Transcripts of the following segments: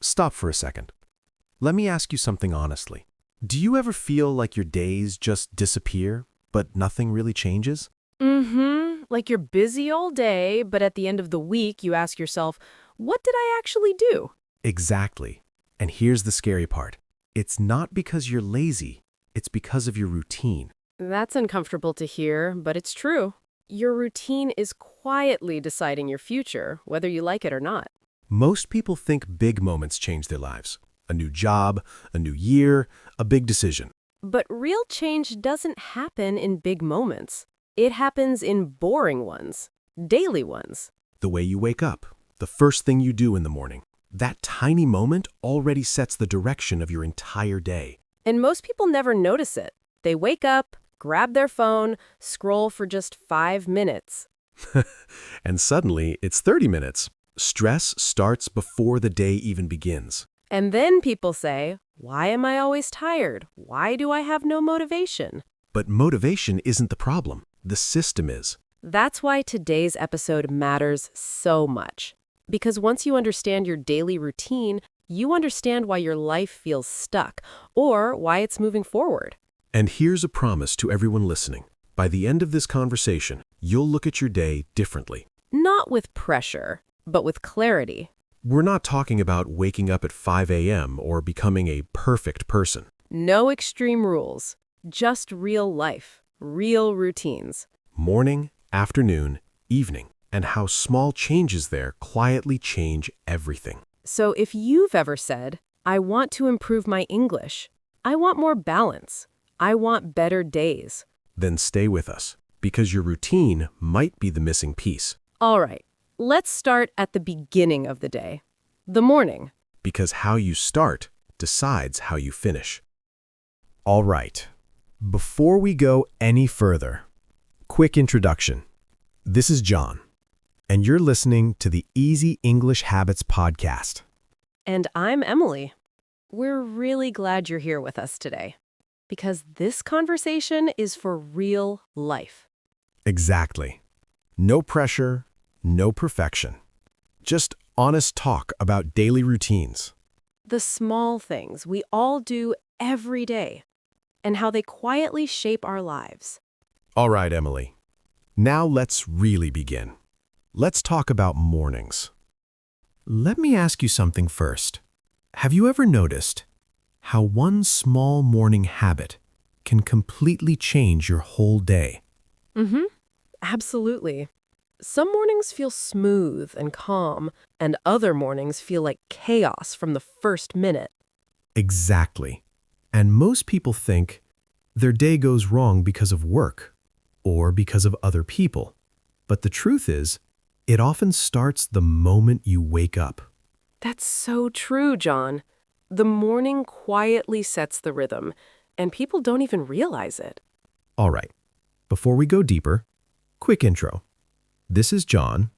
stop for a second. Let me ask you something honestly. Do you ever feel like your days just disappear, but nothing really changes? Like you're busy all day, but at the end of the week, you ask yourself, what did I actually do? Exactly. And here's the scary part. It's not because you're lazy, it's because of your routine. That's uncomfortable to hear, but it's true. Your routine is quietly deciding your future, whether you like it or not. Most people think big moments change their lives. A new job, a new year, a big decision. But real change doesn't happen in big moments. It happens in boring ones, daily ones. The way you wake up, the first thing you do in the morning. That tiny moment already sets the direction of your entire day. And most people never notice it. They wake up, grab their phone, scroll for just 5 minutes. And suddenly, it's 30 minutes. Stress starts before the day even begins. And then people say, why am I always tired? Why do I have no motivation? But motivation isn't the problem. The system is. That's why today's episode matters so much. Because once you understand your daily routine, you understand why your life feels stuck or why it's moving forward. And here's a promise to everyone listening. By the end of this conversation, you'll look at your day differently. Not with pressure, but with clarity. We're not talking about waking up at 5 a.m. or becoming a perfect person. No extreme rules, just real life, real routines. Morning, afternoon, evening, and how small changes there quietly change everything. So if you've ever said, I want to improve my English, I want more balance, I want better days. Then stay with us, because your routine might be the missing piece. All right, let's start at the beginning of the day, the morning. Because how you start decides how you finish. All right. Before we go any further, quick introduction. This is John, and you're listening to the Easy English Habits Podcast. And I'm Emily. We're really glad you're here with us today, because this conversation is for real life. Exactly. No pressure, no perfection. Just honest talk about daily routines. The small things we all do every day, and how they quietly shape our lives. All right, Emily. Now let's really begin. Let's talk about mornings. Let me ask you something first. Have you ever noticed how one small morning habit can completely change your whole day? Absolutely. Some mornings feel smooth and calm, and other mornings feel like chaos from the first minute. Exactly. And most people think their day goes wrong because of work or because of other people. But the truth is, it often starts the moment you wake up. That's so true, John. The morning quietly sets the rhythm, and people don't even realize it. All right. Before we go deeper, quick intro. This is John,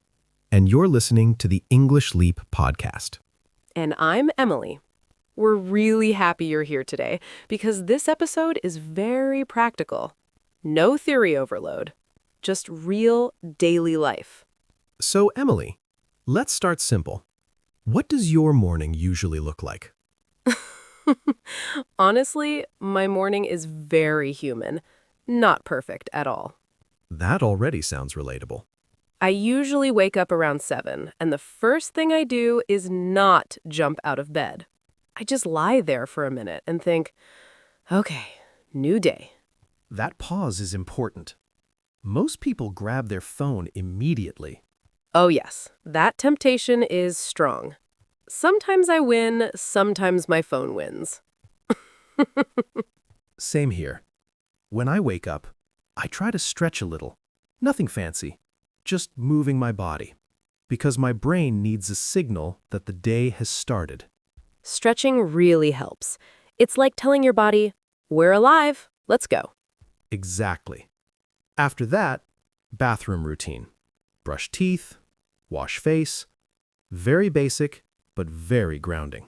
and you're listening to the English Leap podcast. And I'm Emily. We're really happy you're here today because this episode is very practical. No theory overload, just real daily life. So, Emily, let's start simple. What does your morning usually look like? Honestly, my morning is very human, not perfect at all. That already sounds relatable. I usually wake up around 7, and the first thing I do is not jump out of bed. I just lie there for a minute and think, okay, new day. That pause is important. Most people grab their phone immediately. Oh yes, that temptation is strong. Sometimes I win, sometimes my phone wins. Same here. When I wake up, I try to stretch a little. Nothing fancy, just moving my body. Because my brain needs a signal that the day has started. Stretching really helps. It's like telling your body, we're alive, let's go. Exactly. After that, bathroom routine. Brush teeth, wash face. Very basic, but very grounding.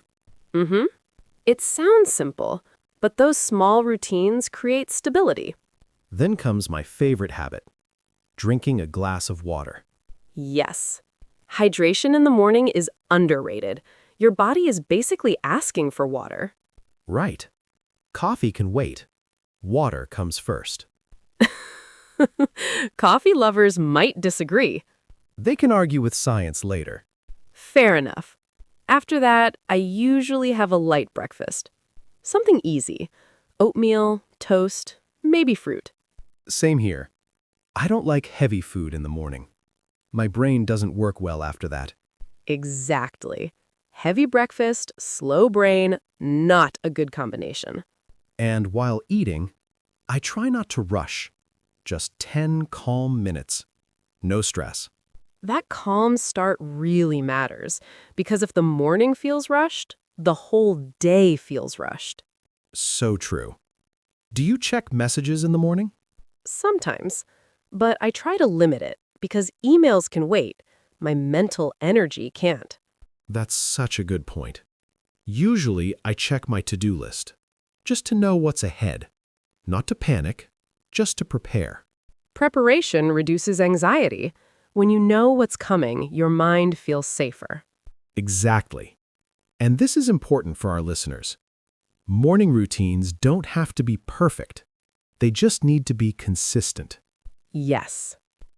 It sounds simple, but those small routines create stability. Then comes my favorite habit, drinking a glass of water. Yes. Hydration in the morning is underrated. Your body is basically asking for water. Right. Coffee can wait. Water comes first. Coffee lovers might disagree. They can argue with science later. Fair enough. After that, I usually have a light breakfast. Something easy. Oatmeal, toast, maybe fruit. Same here. I don't like heavy food in the morning. My brain doesn't work well after that. Exactly. Heavy breakfast, slow brain, not a good combination. And while eating, I try not to rush. Just 10 calm minutes. No stress. That calm start really matters, because if the morning feels rushed, the whole day feels rushed. So true. Do you check messages in the morning? Sometimes, but I try to limit it, because emails can wait. My mental energy can't. That's such a good point. Usually, I check my to-do list, just to know what's ahead. Not to panic, just to prepare. Preparation reduces anxiety. When you know what's coming, your mind feels safer. Exactly. And this is important for our listeners. Morning routines don't have to be perfect. They just need to be consistent. Yes.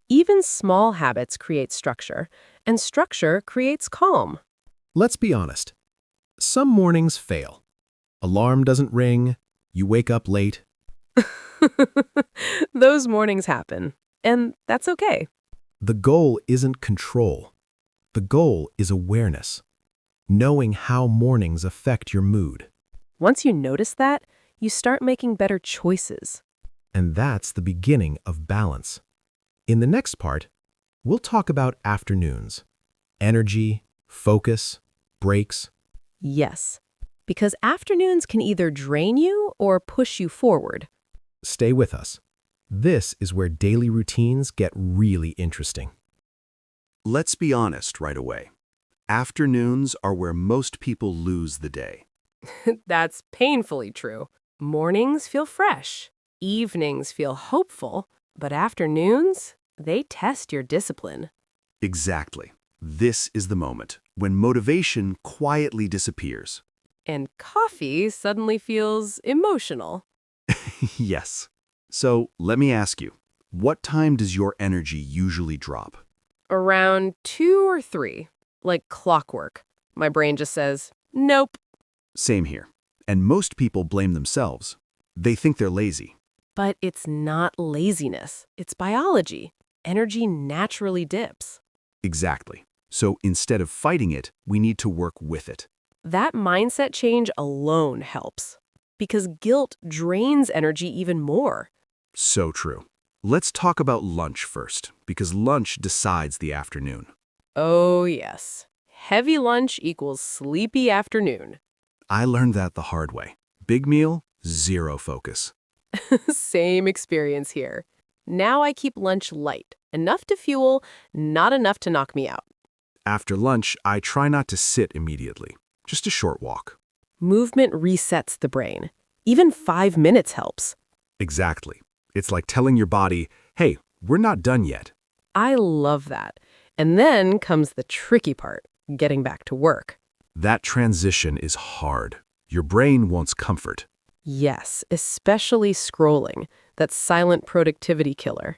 Even small habits create structure, and structure creates calm. Let's be honest. Some mornings fail. Alarm doesn't ring, you wake up late. Those mornings happen, and that's okay. The goal isn't control. The goal is awareness. Knowing how mornings affect your mood. Once you notice that, you start making better choices. And that's the beginning of balance. In the next part, we'll talk about afternoons. Energy, focus, breaks. Yes, because afternoons can either drain you or push you forward. Stay with us. This is where daily routines get really interesting. Let's be honest right away. Afternoons are where most people lose the day. That's painfully true. Mornings feel fresh. Evenings feel hopeful. But afternoons, they test your discipline. Exactly. This is the moment when motivation quietly disappears. And coffee suddenly feels emotional. Yes. So let me ask you, what time does your energy usually drop? Around 2 or 3, like clockwork. My brain just says, nope. Same here. And most people blame themselves. They think they're lazy. But it's not laziness. It's biology. Energy naturally dips. Exactly. So instead of fighting it, we need to work with it. That mindset change alone helps. Because guilt drains energy even more. So true. Let's talk about lunch first, because lunch decides the afternoon. Oh, yes. Heavy lunch equals sleepy afternoon. I learned that the hard way. Big meal, zero focus. Same experience here. Now I keep lunch light, enough to fuel, not enough to knock me out. After lunch, I try not to sit immediately, just a short walk. Movement resets the brain. Even 5 minutes helps. Exactly. It's like telling your body, hey, we're not done yet. I love that. And then comes the tricky part, getting back to work. That transition is hard. Your brain wants comfort. Yes, especially scrolling, that silent productivity killer.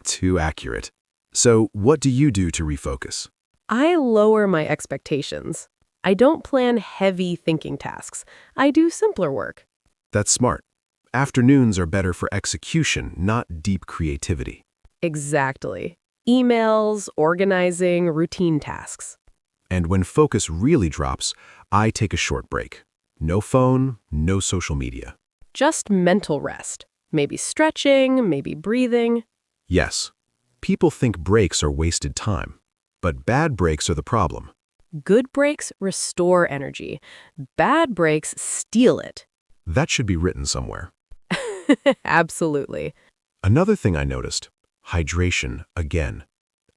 Too accurate. So what do you do to refocus? I lower my expectations. I don't plan heavy thinking tasks. I do simpler work. That's smart. Afternoons are better for execution, not deep creativity. Exactly. Emails, organizing, routine tasks. And when focus really drops, I take a short break. No phone, no social media. Just mental rest. Maybe stretching, maybe breathing. Yes, people think breaks are wasted time, but bad breaks are the problem. Good breaks restore energy. Bad breaks steal it. That should be written somewhere. Absolutely. Another thing I noticed, hydration again.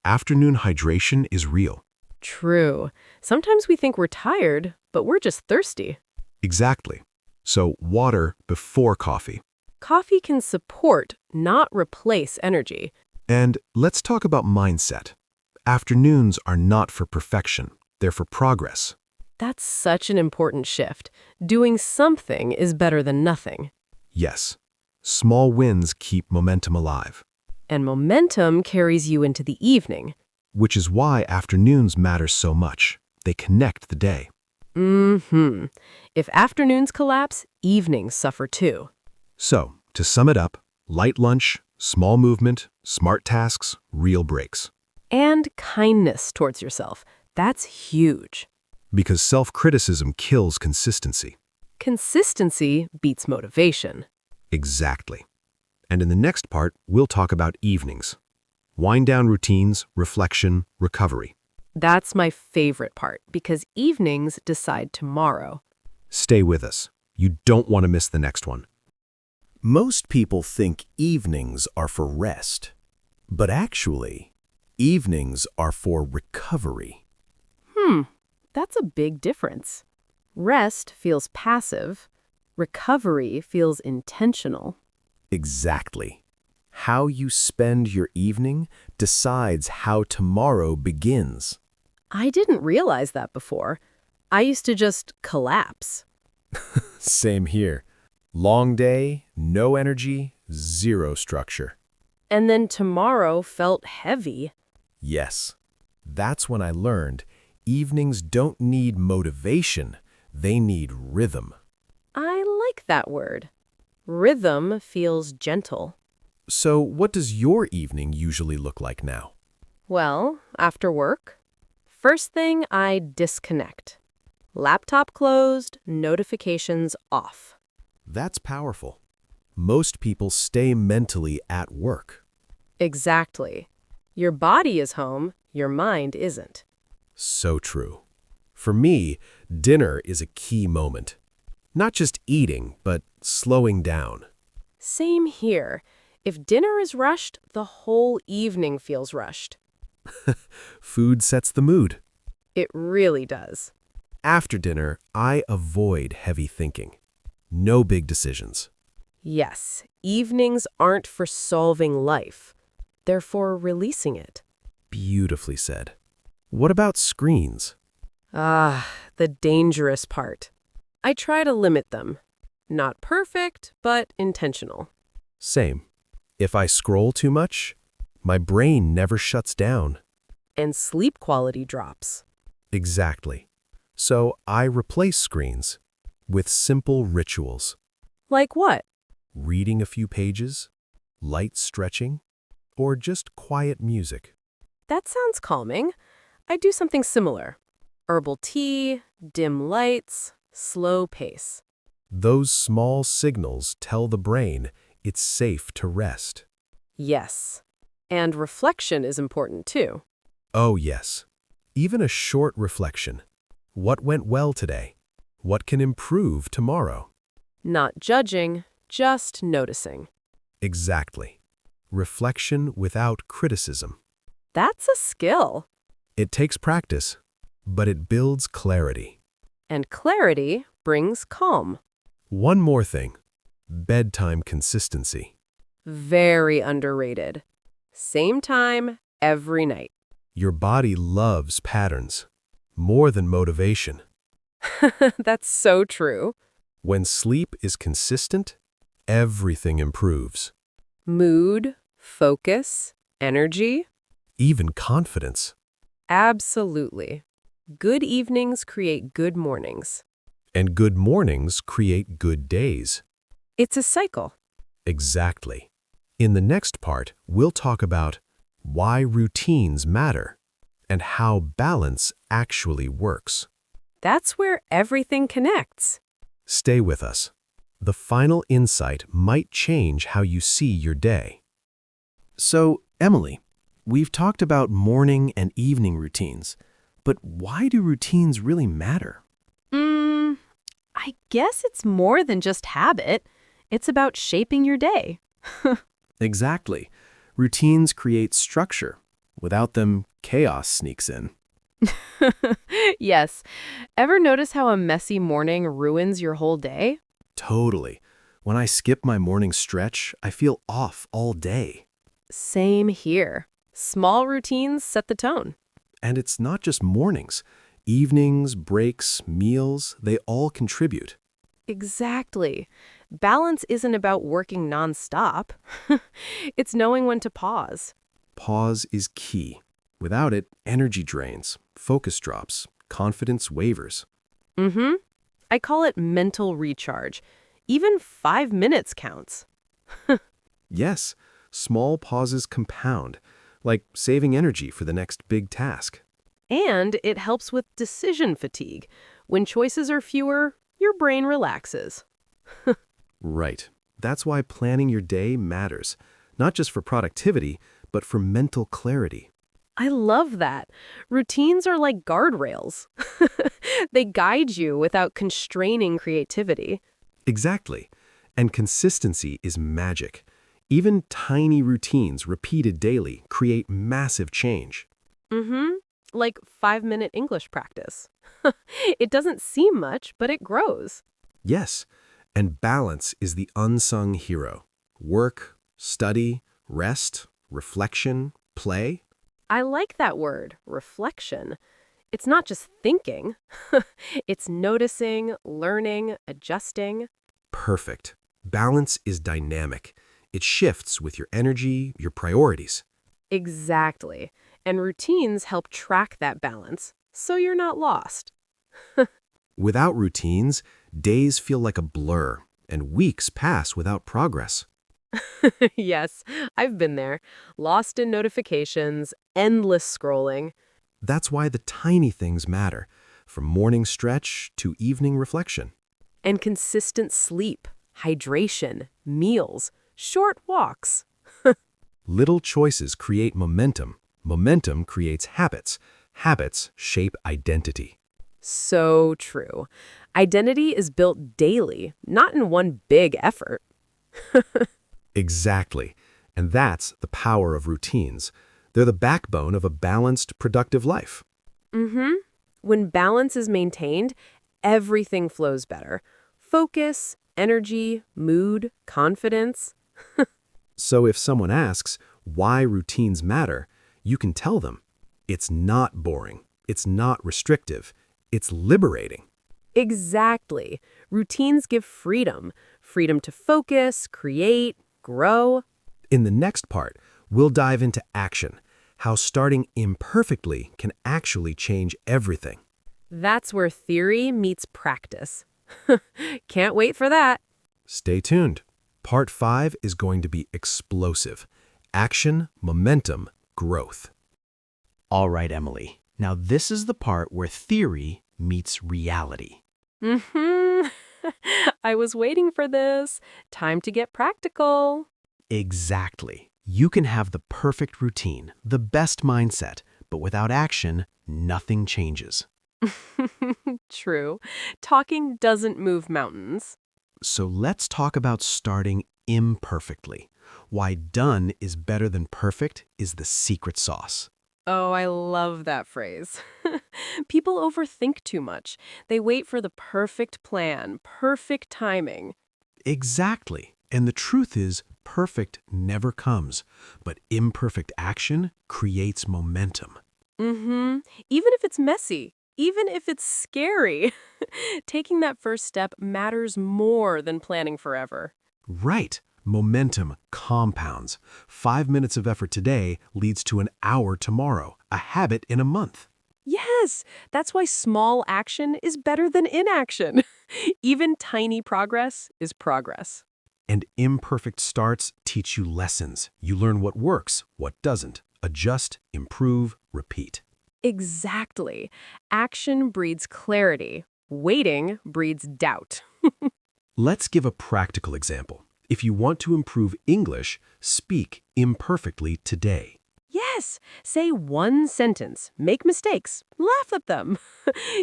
Afternoon hydration is real. True. Sometimes we think we're tired, but we're just thirsty. Exactly. So water before coffee. Coffee can support, not replace energy. And let's talk about mindset. Afternoons are not for perfection. They're for progress. That's such an important shift. Doing something is better than nothing. Yes. Small wins keep momentum alive, And momentum carries you into the evening. which is why afternoons matter so much. They connect the day. If afternoons collapse, evenings suffer too. So, to sum it up, light lunch, small movement, smart tasks, real breaks. And kindness towards yourself. That's huge. Because self-criticism kills consistency. Consistency beats motivation. Exactly. And in the next part, we'll talk about evenings. Wind-down routines, reflection, recovery. That's my favorite part because evenings decide tomorrow. Stay with us. You don't want to miss the next one. Most people think evenings are for rest. But actually, evenings are for recovery. That's a big difference. Rest feels passive. Recovery feels intentional. Exactly. How you spend your evening decides how tomorrow begins. I didn't realize that before. I used to just collapse. Same here. Long day, no energy, zero structure. And then tomorrow felt heavy. Yes. That's when I learned evenings don't need motivation, they need rhythm. I like that word. Rhythm feels gentle. So what does your evening usually look like now? Well, after work, first thing I disconnect. Laptop closed, notifications off. That's powerful. Most people stay mentally at work. Exactly. Your body is home, your mind isn't. So true. For me, dinner is a key moment. Not just eating, but slowing down. Same here. If dinner is rushed, the whole evening feels rushed. Food sets the mood. It really does. After dinner, I avoid heavy thinking. No big decisions. Yes, evenings aren't for solving life. They're for releasing it. Beautifully said. What about screens? The dangerous part. I try to limit them. Not perfect, but intentional. Same. If I scroll too much, my brain never shuts down. And sleep quality drops. Exactly. So I replace screens with simple rituals. Like what? Reading a few pages, light stretching, or just quiet music. That sounds calming. I do something similar. Herbal tea, dim lights, slow pace. Those small signals tell the brain it's safe to rest. Yes. And reflection is important too. Oh yes. Even a short reflection. What went well today? What can improve tomorrow? Not judging, just noticing. Exactly. Reflection without criticism. That's a skill. It takes practice, but it builds clarity. And clarity brings calm. One more thing. Bedtime consistency. Very underrated. Same time, every night. Your body loves patterns, more than motivation. That's so true. When sleep is consistent, everything improves. Mood, focus, energy. Even confidence. Absolutely. Good evenings create good mornings. And good mornings create good days. It's a cycle. Exactly. In the next part, we'll talk about why routines matter and how balance actually works. That's where everything connects. Stay with us. The final insight might change how you see your day. So, Emily, we've talked about morning and evening routines, but why do routines really matter? I guess it's more than just habit. It's about shaping your day. Exactly. Routines create structure. Without them, chaos sneaks in. Yes. Ever notice how a messy morning ruins your whole day? Totally. When I skip my morning stretch, I feel off all day. Same here. Small routines set the tone. And it's not just mornings. Evenings, breaks, meals, they all contribute. Exactly. Balance isn't about working nonstop. It's knowing when to pause. Pause is key. Without it, energy drains, focus drops, confidence wavers. Mm-hmm. I call it mental recharge. Even 5 minutes counts. Yes, small pauses compound, like saving energy for the next big task. And it helps with decision fatigue. When choices are fewer, your brain relaxes. Right. That's why planning your day matters, not just for productivity, but for mental clarity. I love that. Routines are like guardrails. They guide you without constraining creativity. Exactly. And consistency is magic. Even tiny routines repeated daily create massive change. Mm-hmm. Like 5-minute English practice. It doesn't seem much, but it grows. Yes, and balance is the unsung hero. Work, study, rest, reflection, play. I like that word, reflection. It's not just thinking. It's noticing, learning, adjusting. Perfect. Balance is dynamic. It shifts with your energy, your priorities. Exactly. And routines help track that balance, so you're not lost. Without routines, days feel like a blur, and weeks pass without progress. Yes, I've been there. Lost in notifications, endless scrolling. That's why the tiny things matter, from morning stretch to evening reflection. And consistent sleep, hydration, meals, short walks. Little choices create momentum. Momentum creates habits. Habits shape identity. So true. Identity is built daily, not in one big effort. Exactly. And that's the power of routines. They're the backbone of a balanced, productive life. Mm-hmm. When balance is maintained, everything flows better. Focus, energy, mood, confidence. So if someone asks why routines matter, you can tell them it's not boring, it's not restrictive, it's liberating. Exactly. Routines give freedom. Freedom to focus, create, grow. In the next part, we'll dive into action, how starting imperfectly can actually change everything. That's where theory meets practice. Can't wait for that. Stay tuned. Part 5 is going to be explosive. Action, momentum, growth. All right, Emily. Now this is the part where theory meets reality. Mm-hmm. I was waiting for this. Time to get practical. Exactly. You can have the perfect routine, the best mindset, but without action, nothing changes. True. Talking doesn't move mountains. So let's talk about starting imperfectly. Why done is better than perfect is the secret sauce. Oh, I love that phrase. People overthink too much. They wait for the perfect plan, perfect timing. Exactly. And the truth is, perfect never comes, but imperfect action creates momentum. Mm-hmm. Even if it's messy, even if it's scary, taking that first step matters more than planning forever. Right. Momentum compounds. 5 minutes of effort today leads to an hour tomorrow, a habit in a month. Yes, that's why small action is better than inaction. Even tiny progress is progress. And imperfect starts teach you lessons. You learn what works, what doesn't. Adjust, improve, repeat. Exactly. Action breeds clarity. Waiting breeds doubt. Let's give a practical example. If you want to improve English, speak imperfectly today. Yes, say one sentence, make mistakes, laugh at them.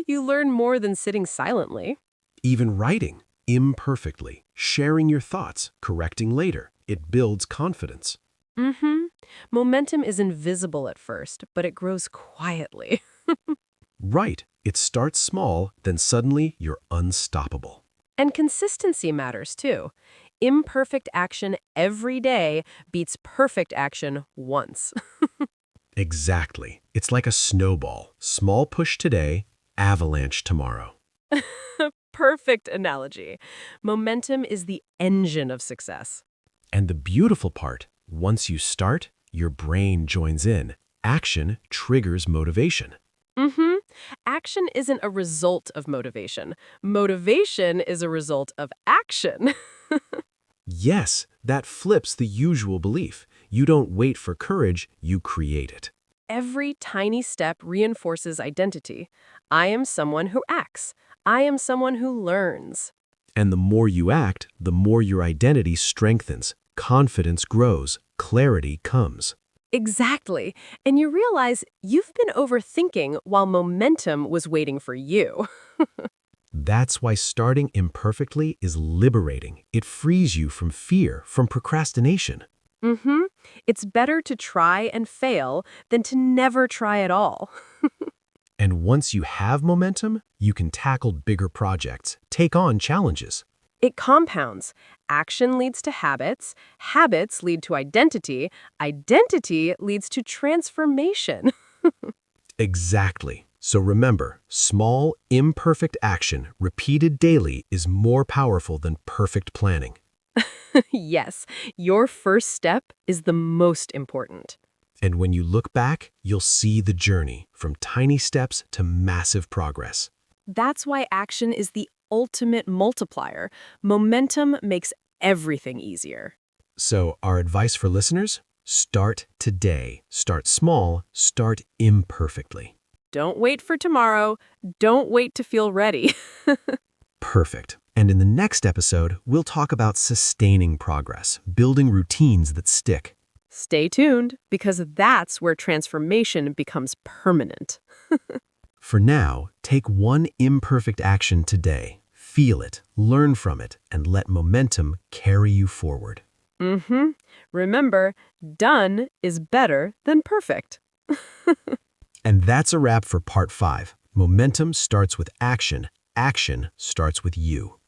You learn more than sitting silently. Even writing imperfectly, sharing your thoughts, correcting later. It builds confidence. Mm-hmm. Momentum is invisible at first, but it grows quietly. Right. It starts small, then suddenly you're unstoppable. And consistency matters too. Imperfect action every day beats perfect action once. Exactly. It's like a snowball. Small push today, avalanche tomorrow. Perfect analogy. Momentum is the engine of success. And the beautiful part, once you start, your brain joins in. Action triggers motivation. Action isn't a result of motivation. Motivation is a result of action. Yes, that flips the usual belief. You don't wait for courage, you create it. Every tiny step reinforces identity. I am someone who acts. I am someone who learns. And the more you act, the more your identity strengthens, confidence grows, clarity comes. Exactly. And you realize you've been overthinking while momentum was waiting for you. That's why starting imperfectly is liberating. It frees you from fear, from procrastination. It's better to try and fail than to never try at all. And once you have momentum, you can tackle bigger projects, take on challenges. It compounds. Action leads to habits. Habits lead to identity. Identity leads to transformation. Exactly. So remember, small, imperfect action repeated daily is more powerful than perfect planning. Yes, your first step is the most important. And when you look back, you'll see the journey from tiny steps to massive progress. That's why action is the ultimate multiplier. Momentum makes everything easier. So our advice for listeners? Start today. Start small. Start imperfectly. Don't wait for tomorrow. Don't wait to feel ready. Perfect. And in the next episode, we'll talk about sustaining progress, building routines that stick. Stay tuned, because that's where transformation becomes permanent. For now, take one imperfect action today. Feel it, learn from it, and let momentum carry you forward. Remember, done is better than perfect. And that's a wrap for part 5. Momentum starts with action. Action starts with you.